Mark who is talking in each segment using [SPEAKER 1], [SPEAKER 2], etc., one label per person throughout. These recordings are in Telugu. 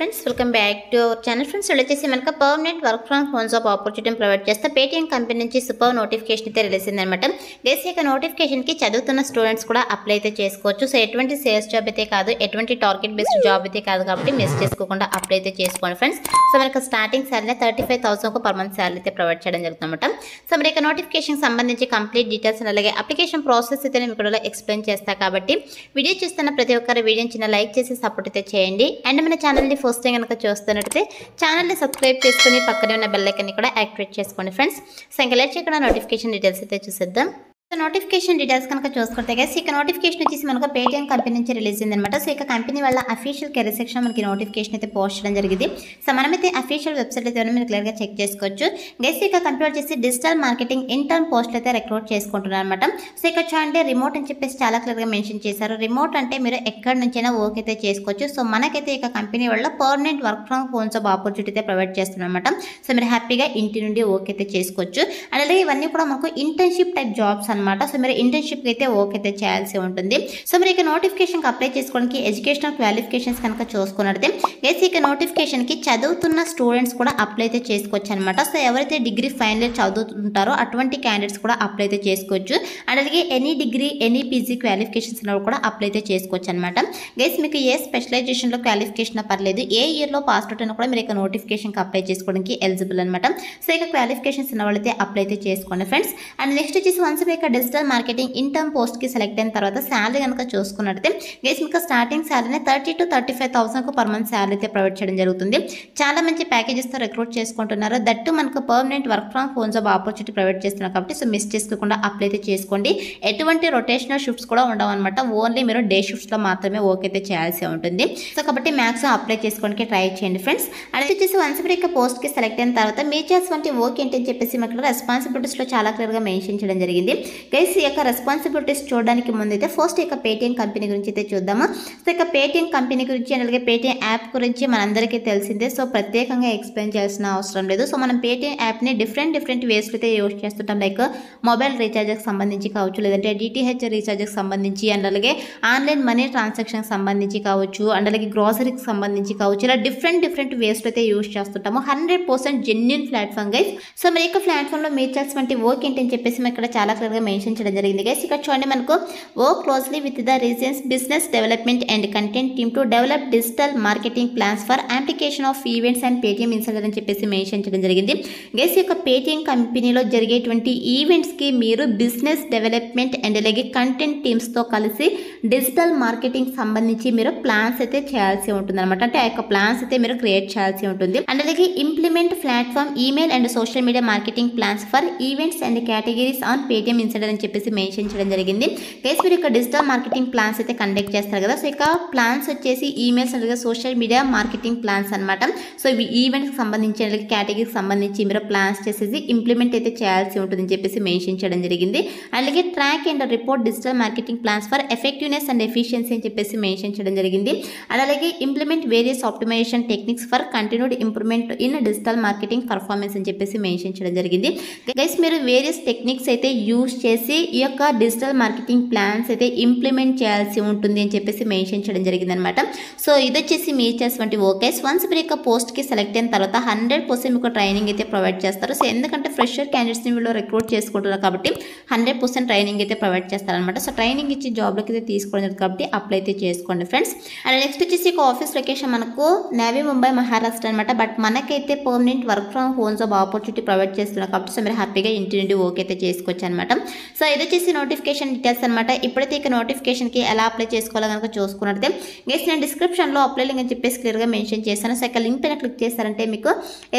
[SPEAKER 1] Friends welcome back to our channel. Friends వచ్చేసి మనకు permanent work from home job opportunity provide చేస్తే పేటీఎం కంపెనీ నుంచి సూపర్ నోటిఫికేషన్ అయితే రిలీజ్ అయిందనమాట. బేసిక్ నోటిఫికేషన్కి చదువుతున్న స్టూడెంట్స్ కూడా అప్లై అయితే చేసుకోవచ్చు. సో ఎటువంటి సేల్స్ జాబ్ అయితే కాదు, ఎటువంటి టార్గెట్ బేస్డ్ జాబ్ అయితే కాదు కాబట్టి మిస్ చేసుకోకుండా అప్లై అయితే చేసుకోండి ఫ్రెండ్స్. సో మనకు starting salary 35,000 per month salary అయితే ప్రొవైడ్ చేయడం జరుగుతుందన్నమాట. సో మరి ఇక నోటిఫికేషన్ సంబంధించి కంప్లీట్ డీటెయిల్స్ అలాగే అప్లికేషన్ ప్రాసెస్ అయితే నేను ఇక్కడ ఎక్స్ప్లెయిన్ చేస్తాను కాబట్టి వీడియో చూస్తున్న ప్రతి ఒక్కరు వీడియోని చిన్న లైక్ చేసి సపోర్ట్ అయితే చేయండి. అండ్ మన ఛానల్ని ఫస్ట్ టైం కనుక చూస్తున్నట్టయితే ఛానల్ని సబ్స్క్రైబ్ చేసుకుని పక్కనే ఉన్న బెల్ ఐకాన్ని కూడా యాక్టివేట్ చేసుకోండి ఫ్రెండ్స్. సో ఇంకా లేట్ చేయకుండా నోటిఫికేషన్ డీటెయిల్స్ అయితే చూసేద్దాం. సో నోటిఫికేషన్ డీటెయిల్స్ కనుక చూసుకుంటే గైస్ ఇక నోటిఫికేషన్ వచ్చేసి మనకు పేటీఎం కంపెనీ నుంచి రిలీజ్ అయిందనమాట. సో ఇక కంపెనీ వాళ్ళ అఫీషియల్ కెరీర్ సెక్షన్ మనకి నోటిఫికేషన్ అయితే పోస్ట్ చేయడం జరిగింది. సో మనమైతే అఫీషియల్ వెబ్సైట్ అయితే మీరు క్లియర్గా చెక్ చేసుకోవచ్చు. గైస్ ఇక కంపెనీ వచ్చేసి డిజిటల్ మార్కెటింగ్ ఇంటర్న్ పోస్టులు అయితే రిక్రూట్ చేసుకుంటున్నారు అనమాట. సో ఇక్కడ చూడండి రిమోట్ అని చెప్పేసి చాలా క్లియర్గా మెన్షన్ చేశారు. రిమోట్ అంటే మీరు ఎక్కడి నుంచైనా వర్క్ అయితే చేసుకోవచ్చు. సో మనకైతే ఇక కంపెనీ వాళ్ళ permanent work from home job opportunity అయితే ప్రొవైడ్ చేస్తున్నారు అనమాట. సో మీరు హ్యాపీగా ఇంటి నుండి వర్క్ అయితే చేసుకోవచ్చు. అలాగే ఇవన్నీ కూడా మనకు ఇంటర్న్షిప్ టైప్ జాబ్స్ అనమాట. సో మీరు ఇంటర్న్షిప్ అయితే వర్క్ అయితే చేయాల్సి ఉంటుంది. సో మీరు ఇక నోటిఫికేషన్ అప్లై చేసుకోవడానికి ఎడ్యుకేషనల్ క్వాలిఫికేషన్స్ కనుక చూసుకున్నట్లయితే ఇక నోటిఫికేషన్ కి చదువుతున్న స్టూడెంట్స్ కూడా అప్లై అయితే చేసుకోవచ్చు అనమాట. సో ఎవరైతే డిగ్రీ ఫైనల్ ఇయర్ చదువుతుంటారో అటువంటి క్యాండిడేట్స్ కూడా అప్లై అయితే చేసుకోవచ్చు. అండ్ అలాగే any degree any PG qualifications కూడా అప్లై అయితే చేసుకోవచ్చు అనమాట. గైస్ మీకు ఏ స్పెషలైజేషన్ లో క్వాలిఫికేషన్ పర్లేదు, ఏ ఇయర్ లో పాస్ అవుట్ అయినా కూడా మీరు ఇక నోటిఫికేషన్ అప్లై చేసుకోవడానికి ఎలిజిబుల్ అనమాట. సో ఇక క్వాలిఫికేషన్స్ ఉన్న వాళ్ళైతే అప్లై అయితే చేసుకోండి ఫ్రెండ్స్. అండ్ నెక్స్ట్ వచ్చేసి వన్స్ మీకు డిజిటల్ మార్కెటింగ్ ఇంటర్న్ పోస్ట్ కి సెలెక్ట్ అయిన తర్వాత శాలరీ కనుక చూసుకున్నట్లయితే గైస్ మీకు starting salary 30,000 to 35,000 per month salary అయితే ప్రొవైడ్ చేయడం జరుగుతుంది. చాలా మంచి ప్యాకేజెస్ తో రిక్రూట్ చేసుకుంటున్నారు. దట్టు మనకు permanent work from home job opportunity provide చేస్తున్నారు కాబట్టి సో మిస్ చేసుకోకుండా అప్లై అయితే చేసుకోండి. ఎటువంటి రొటేషనల్ షిఫ్ట్స్ కూడా ఉండవు అనమాట. ఓన్లీ మీరు డే షిఫ్ట్స్ లో మాత్రమే వర్క్ అయితే చేయాల్సి ఉంటుంది. సో కాబట్టి మ్యాక్సిమం అప్లై చేసుకోవడానికి ట్రై చేయండి ఫ్రెండ్స్. అది వచ్చేసి వన్స్ మీరు పోస్ట్ కి సెలెక్ట్ అయిన తర్వాత మీరు చేసేటువంటి వర్క్ ఏంటి అని చెప్పేసి మనకు రెస్పాన్సిబిలిటీస్ లో చాలా క్లియర్ గా మెన్షన్ చేయడం జరిగింది. గైస్ ఈ యొక్క రెస్పాన్సిబిలిటీస్ చూడడానికి ముందు అయితే ఫస్ట్ ఇక పేటీఎం కంపెనీ గురించి అయితే చూద్దాము. సో ఇక పేటీఎం కంపెనీ గురించి అలాగే పేటీఎం యాప్ గురించి మనందరికీ తెలిసిందే. సో ప్రత్యేకంగా ఎక్స్ప్లెయిన్ చేయాల్సిన అవసరం లేదు. సో మనం పేటీఎం యాప్ని డిఫరెంట్ వేస్ అయితే యూజ్ చేస్తుంటాం. లైక్ మొబైల్ రీఛార్జ్కి సంబంధించి కావచ్చు, లేదంటే డిటిహెచ్ రీఛార్జ్కి సంబంధించి, అండ్ అలాగే ఆన్లైన్ మనీ ట్రాన్సాక్షన్కి సంబంధించి కావచ్చు, అండ్ అలాగే గ్రాసరీకి సంబంధించి కావచ్చు, ఇలా డిఫరెంట్ వేస్ అయితే యూజ్ చేస్తుంటాము. 100% జెన్యూన్ ప్లాట్ఫామ్ గైస్. సో మరి యొక్క ప్లాట్ఫామ్లో మీరు చేసినటువంటి వర్క్ ఏంటి అని చెప్పేసి మనం ఇక్కడ చాలా క్లియర్గా మెన్షన్ చేయడం జరిగింది గైస్. ఇక్కడ చూడండి మనకు work closely with the reasons business development and content team to develop digital marketing plans for application of events and Paytm insider అని చెప్పేసి మెన్షన్ చేయడం జరిగింది. గైస్ యొక్క పేటీఎం కంపెనీలో జరిగేటువంటి ఈవెంట్స్కి మీరు బిజినెస్ డెవలప్మెంట్ అండ్ అలాగే కంటెంట్ టీమ్స్తో కలిసి డిజిటల్ మార్కెటింగ్ సంబంధించి మీరు ప్లాన్స్ అయితే చేయాల్సి ఉంటుంది అనమాట. అంటే ఆ యొక్క ప్లాన్స్ అయితే మీరు క్రియేట్ చేయాల్సి ఉంటుంది. అండ్ అలాగే implement platform email and social media marketing plans for events and categories on Paytm insider అని చెప్పేసి మెన్షన్ చేయడం జరిగింది. గైస్ మీరు ఇక డిజిటల్ మార్కెటింగ్ ప్లాన్స్ అయితే కండక్ట్ చేస్తారు కదా. సో ఇక ప్లాన్స్ వచ్చేసి ఈమెయిల్స్ అలాగే సోషల్ మీడియా మార్కెటింగ్ ప్లాన్స్ అనమాట. సో ఇవి ఈవెంట్కి సంబంధించి అలాగే కేటగిరీకి సంబంధించి మీరు ప్లాన్స్ చేసేసి ఇంప్లిమెంట్ అయితే చేయాల్సి ఉంటుందని చెప్పేసి మెన్షన్ చేయడం జరిగింది. అలాగే track and report digital marketing plans for effectiveness and efficiency అని చెప్పేసి మెన్షన్ చేయడం జరిగింది. అలాగే implement various optimization techniques for continued improvement in digital marketing performance అని చెప్పేసి మెన్షన్ చేయడం జరిగింది. గైస్ మీరు వేరియస్ టెక్నిక్స్ అయితే యూజ్ చేసి ఈ యొక్క డిజిటల్ మార్కెటింగ్ ప్లాన్స్ అయితే ఇంప్లిమెంట్ చేయాల్సి ఉంటుంది అని చెప్పేసి మెన్షన్ చేయడం జరిగింది అనమాట. సో ఇది వచ్చేసి మీరు చేసినటువంటి వర్క్. వన్స్ మీరు యొక్క పోస్ట్కి సెలెక్ట్ అయిన తర్వాత 100% మీకు ట్రైనింగ్ అయితే ప్రొవైడ్ చేస్తారు. సో ఎందుకంటే ఫ్రెషర్ క్యాండిడేట్స్ని వీళ్ళు రిక్రూట్ చేసుకుంటున్నారు కాబట్టి 100% ట్రైనింగ్ అయితే ప్రొవైడ్ చేస్తారనమాట. సో ట్రైనింగ్ ఇచ్చి జాబ్లోకి అయితే తీసుకోవడం కాబట్టి అప్లై అయితే చేసుకోండి ఫ్రెండ్స్. అండ్ నెక్స్ట్ వచ్చేసి ఒక ఆఫీస్ లొకేషన్ మనకు నవీ ముంబై మహారాష్ట్ర అనమాట. బట్ మనకైతే permanent work from home job opportunity provide చేస్తున్నారు కాబట్టి సో మీరు హ్యాపీగా ఇంటి నుండి వర్క్ అయితే చేసుకోవచ్చు అనమాట. సో ఇది వచ్చేసి నోటిఫికేషన్ డీటెయిల్స్ అనమాట. ఇప్పుడైతే ఇక నోటిఫికేషన్కి ఎలా అప్లై చేసుకోవాలో కనుక చూసుకున్నట్లయితే గైస్ నేను డిస్క్రిప్షన్లో అప్లై లింక్ అని చెప్పేసి క్లియర్గా మెన్షన్ చేశాను. సో ఇక లింక్ పైన క్లిక్ చేస్తారంటే మీకు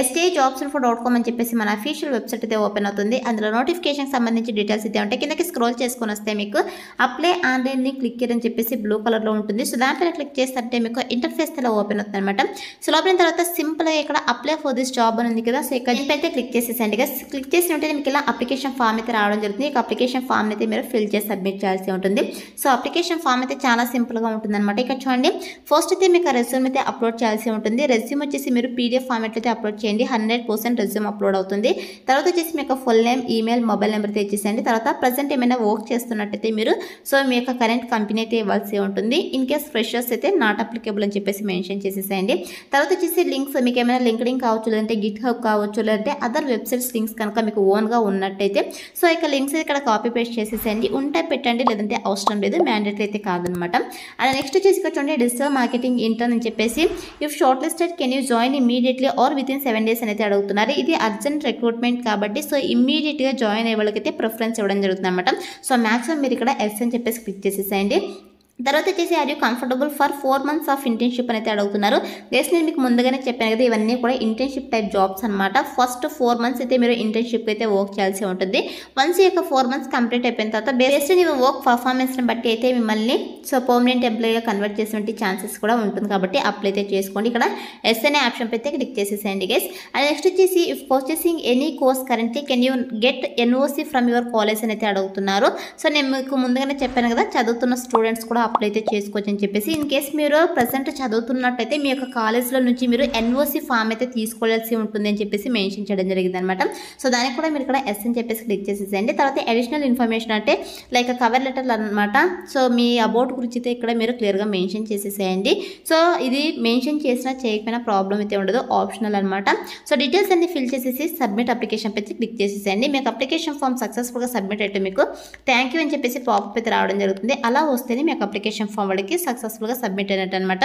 [SPEAKER 1] stjobsinfo.com అని చెప్పేసి మన అఫీషియల్ వెబ్సైట్ అయితే ఓపెన్ అవుతుంది. అందులో నోటిఫికేషన్ సంబంధించి డీటెయిల్స్ అయితే ఉంటాయి. కిందకి స్క్రోల్ చేసుకొని వస్తే మీకు అప్లై ఆన్లైన్ లింక్ క్లిక్ అని చెప్పేసి బ్లూ కలర్లో ఉంటుంది. సో దాంట్లో క్లిక్ చేస్తారంటే మీకు ఇంటర్ఫేస్ అయితే ఓపెన్ అవుతుంది అనమాట. సో లోపల తర్వాత సింపుల్గా ఇక్కడ అప్లై ఫర్ దిస్ జాబ్ అని ఉంది కదా. సో ఇక్కడ అయితే క్లిక్ చేసేసండి. క్లిక్ చేసినట్టు మీకు ఇలా అప్లికేషన్ ఫామ్ అయితే రావడం జరుగుతుంది. ఇక అప్లికేషన్ ఫామ్ అయితే మీరు ఫిల్ చేసి సబ్మిట్ చేయాల్సి ఉంటుంది. సో అప్లికేషన్ ఫామ్ అయితే చాలా సింపుల్గా ఉంటుందన్నమాట. ఇక్కడ చూడండి, ఫస్ట్ అయితే మీకు ఆ రెజ్యూమ్ అయితే అప్లోడ్ చేయాల్సి ఉంటుంది. రెజ్యూమ్ వచ్చేసి మీరు పీడిఎఫ్ ఫార్మాట్ అయితే అప్లోడ్ చేయండి. 100% రెజ్యూమ్ అప్లోడ్ అవుతుంది. తర్వాత వచ్చేసి మీకు full name, email, mobile number అయితే ఇచ్చేసేయండి. తర్వాత ప్రజెంట్ ఏమైనా వర్క్ చేస్తున్నట్టయితే మీరు సో మీ యొక్క కరెంట్ కంపెనీ అయితే ఇవ్వాల్సి ఉంటుంది. ఇన్ కేస్ ఫ్రెషర్స్ అయితే నాట్ అప్లికేబుల్ అని చెప్పేసి మెన్షన్ చేసేసేయండి. తర్వాత వచ్చేసి లింక్స్ మీకు ఏమైనా లింక్డ్ఇన్ కావచ్చు, లేదంటే గిట్ హబ్ కావచ్చు, లేదంటే అదర్ వెబ్సైట్స్ లింక్స్ కనుక మీకు ఓన్గా ఉన్నట్టయితే సో ఇక లింక్స్ ఇక్కడ కాపీ పేస్ట్ చేసేసేయండి. ఉంటే పెట్టండి, లేదంటే అవసరం లేదు, మ్యాండేటరీ అయితే కాదనమాట. అలా నెక్స్ట్ వచ్చేసి ఇక్కడ చూడండి, డిజిటల్ మార్కెటింగ్ ఇంటర్న్ అని చెప్పేసి if short listed can you join immediately are with in 7 days అనేది అడుగుతున్నారు. ఇది అర్జెంట్ రిక్రూట్మెంట్ కాబట్టి సో ఇమ్మీడియట్గా జాయిన్ అయ్యే వాళ్ళకైతే ప్రిఫరెన్స్ ఇవ్వడం జరుగుతుంది అనమాట. సో మ్యాక్సిమం మీరు ఇక్కడ ఎస్ అని చెప్పేసి క్లిక్ చేసేసేయండి. తర్వాత వచ్చేసి are you comfortable for 4 months of internship అయితే అడుగుతున్నారు. గైస్ నేను మీకు ముందుగానే చెప్పాను కదా, ఇవన్నీ కూడా ఇంటర్న్షిప్ టైప్ జాబ్స్ అనమాట. ఫస్ట్ 4 months అయితే మీరు ఇంటర్న్షిప్ అయితే వర్క్ చేయాల్సి ఉంటుంది. వన్స్ ఈ యొక్క 4 months కంప్లీట్ అయిపోయిన తర్వాత బేస్డ్ మీ వర్క్ పర్ఫార్మెన్స్ని బట్టి అయితే మిమ్మల్ని సో పర్మనెంట్ ఎంప్లాయీగా కన్వర్ట్ చేసినటువంటి ఛాన్సెస్ కూడా ఉంటుంది కాబట్టి అప్లై అయితే చేసుకోండి. ఇక్కడ ఎస్ అనే ఆప్షన్ అయితే క్లిక్ చేసేసేయండి గైస్. అండ్ నెక్స్ట్ వచ్చేసి if purchasing any course currently can you get NOC from your college అని అయితే అడుగుతున్నారు. సో నేను మీకు ముందుగానే చెప్పాను కదా, చదువుతున్న స్టూడెంట్స్ కూడా అప్లై అయితే చేసుకోవచ్చు అని చెప్పేసి. ఇన్ కేస్ మీరు ప్రజెంట్ చదువుతున్నట్టయితే మీ యొక్క కాలేజ్లో నుంచి మీరు ఎన్ఓసి ఫామ్ అయితే తీసుకోవాల్సి ఉంటుంది అని చెప్పేసి మెన్షన్ చేయడం జరిగింది అనమాట. సో దానికి కూడా మీరు ఇక్కడ ఎస్ అని చెప్పేసి క్లిక్ చేసేసేయండి. తర్వాత అడిషనల్ ఇన్ఫర్మేషన్ అంటే లైక్ కవర్ లెటర్లు అనమాట. సో మీ అబౌట్ గురించి అయితే ఇక్కడ మీరు క్లియర్గా మెన్షన్ చేసేసేయండి. సో ఇది మెన్షన్ చేసినా చేయకపోయినా ప్రాబ్లం అయితే ఉండదు, ఆప్షనల్ అనమాట. సో డీటెయిల్స్ అన్ని ఫిల్ చేసేసి సబ్మిట్ అప్లికేషన్ అయితే క్లిక్ చేసేసేయండి. మీకు అప్లికేషన్ ఫామ్ సక్సెస్ఫుల్గా సబ్మిట్ అయితే మీకు థ్యాంక్ యూ అని చెప్పేసి పాపప్ అయితే రావడం జరుగుతుంది. అలా వస్తేనే మీకు అప్లికేషన్ ఫామ్ వాళ్ళకి సక్సెస్ఫుల్గా సబ్మిట్ అయినట్టు అనమాట.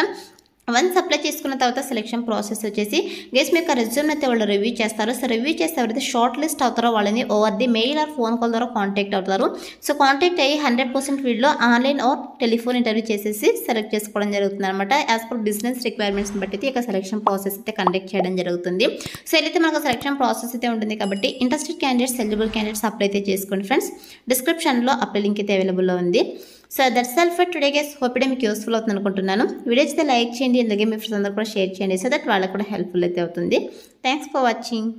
[SPEAKER 1] వన్స్ అప్లై చేసుకున్న తర్వాత సెలెక్షన్ ప్రాసెస్ వచ్చేసి గైస్ మీకు రెజ్యూమ్ అయితే వాళ్ళు రివ్యూ చేస్తారు. సో రివ్యూ చేస్తే ఎవరైతే షార్ట్ లిస్ట్ అవుతారో వాళ్ళని over the mail or phone call ద్వారా కాంటాక్ట్ అవుతారు. సో కాంటాక్ట్ అయ్యి 100% వీడిలో ఆన్లైన్ ఆర్ టెలిఫోన్ ఇంటర్వ్యూ చేసేసి సెలెక్ట్ చేసుకోవడం జరుగుతుంది అనమాట. యాజ్ పర్ బిజినెస్ రిక్వైర్మెంట్స్ని బట్టి ఇక సెలెక్షన్ ప్రాసెస్ అయితే కండక్ట్ చేయడం జరుగుతుంది. సో అయితే మనకు సెలెక్షన్ ప్రాసెస్ అయితే ఉంటుంది కాబట్టి interested candidates, eligible candidates apply అయితే చేసుకోండి ఫ్రెండ్స్. డిస్క్రిప్షన్లో అప్లై లింక్ అయితే అవైలబుల్లో ఉంది. So that's all for today guys. Hope ఇడే మీకు యూస్ఫుల్ అవుతుంది అనుకుంటున్నాను. వీడియో అయితే లైక్ చేయండి, అలాగే మీ ఫ్రెండ్స్ అందరూ కూడా షేర్ చేయండి సో దట్ వాళ్ళకు కూడా హెల్ప్ఫుల్ అయితే అవుతుంది. Thanks for watching.